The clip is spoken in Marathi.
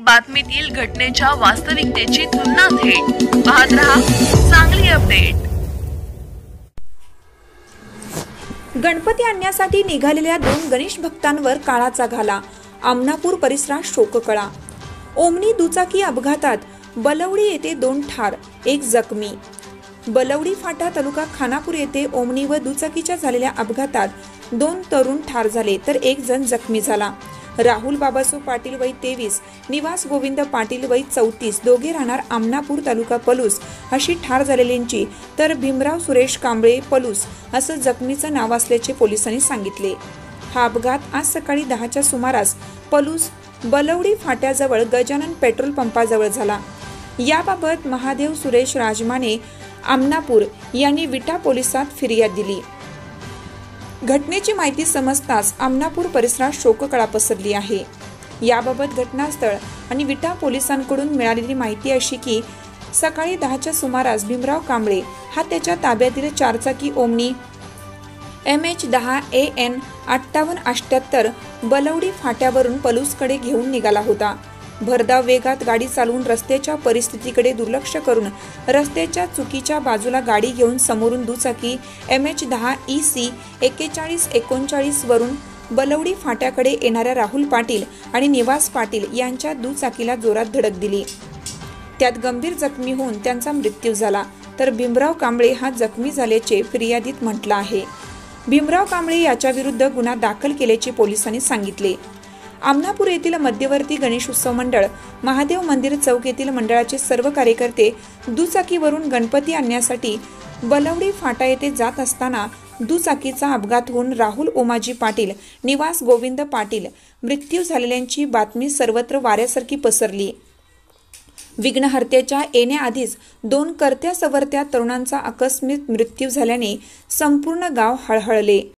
बातमीतील घटनेच्या वास्तविकतेची तुलना थेट पाहत रहा सांगली अपडेट। गणपती आणण्यासाठी निघालेल्या 2 गणेश भक्तांवर काळाचा घाला। आमनापूर परिसरात शोककळा। ओमनी दुचाकी अपघातात बलवडी येथे 2 ठार, 1 जखमी। बलवडी फाटा तालुका खानापूर येथे ओमनी व दुचाकीच्या झालेल्या अपघातात 2 तरुण ठार झाले तर 1 जण जखमी झाला। राहुल बाबासो पाटील वय 23, निवास गोविंद पाटील वय 34 दोघे राहणार आमनापूर तालुका पलूस अशी ठार झालेल्यांची तर भीमराव सुरेश कांबळे पलूस असं जखमीचं नाव असल्याचे पोलिसांनी सांगितले। हा अपघात आज सकाळी 10च्या सुमारास पलूस बलवडी फाट्याजवळ गजानन पेट्रोल पंपाजवळ झाला। याबाबत महादेव सुरेश राजमाने आमनापूर यांनी विटा पोलिसात फिर्याद दिली। घटनेची माहिती समजताच आमनापूर परिसरात शोककळा पसरली आहे। याबाबत घटनास्थळ आणि विटा पोलिसांकडून मिळालेली माहिती अशी की सकाळी 10च्या सुमारास भीमराव कांबळे हा त्याच्या ताब्यातील 4चाकी ओमनी MH10 AN 5878 बलवडी फाट्यावरून पलूसकडे घेऊन निघाला होता। भरधाव वेगात गाडी चालवून रस्त्याच्या परिस्थितीकडे दुर्लक्ष करून रस्त्याच्या चुकीच्या बाजूला गाडी घेऊन समोरून दुचाकी MH10 EC 4139 वरून बलवडी फाट्याकडे येणाऱ्या राहुल पाटील आणि निवास पाटील यांच्या दुचाकीला जोरात धडक दिली। त्यात गंभीर जखमी होऊन त्यांचा मृत्यू झाला तर भीमराव कांबळे हा जखमी झाल्याचे फिर्यादीत म्हटलं आहे। भीमराव कांबळे याच्या विरुद्ध गुन्हा दाखल केल्याचे पोलिसांनी सांगितले। आमनापूर येथील मध्यवर्ती गणेश उत्सव मंडळ, महादेव मंदिर चौक येथील मंडळाचे सर्व कार्यकर्ते दुचाकीवरून गणपती आणण्यासाठी बलवडी फाटा येथे जात असताना दुचाकीचा अपघात होऊन राहुल ओमाजी पाटील, निवास गोविंद पाटील मृत्यू झालेल्यांची बातमी सर्वत्र वाऱ्यासारखी पसरली। विघ्नहर्त्याच्या येण्याआधीच 2 करत्या सवरत्या तरुणांचा आकस्मिक मृत्यू झाल्याने संपूर्ण गाव हळहळले।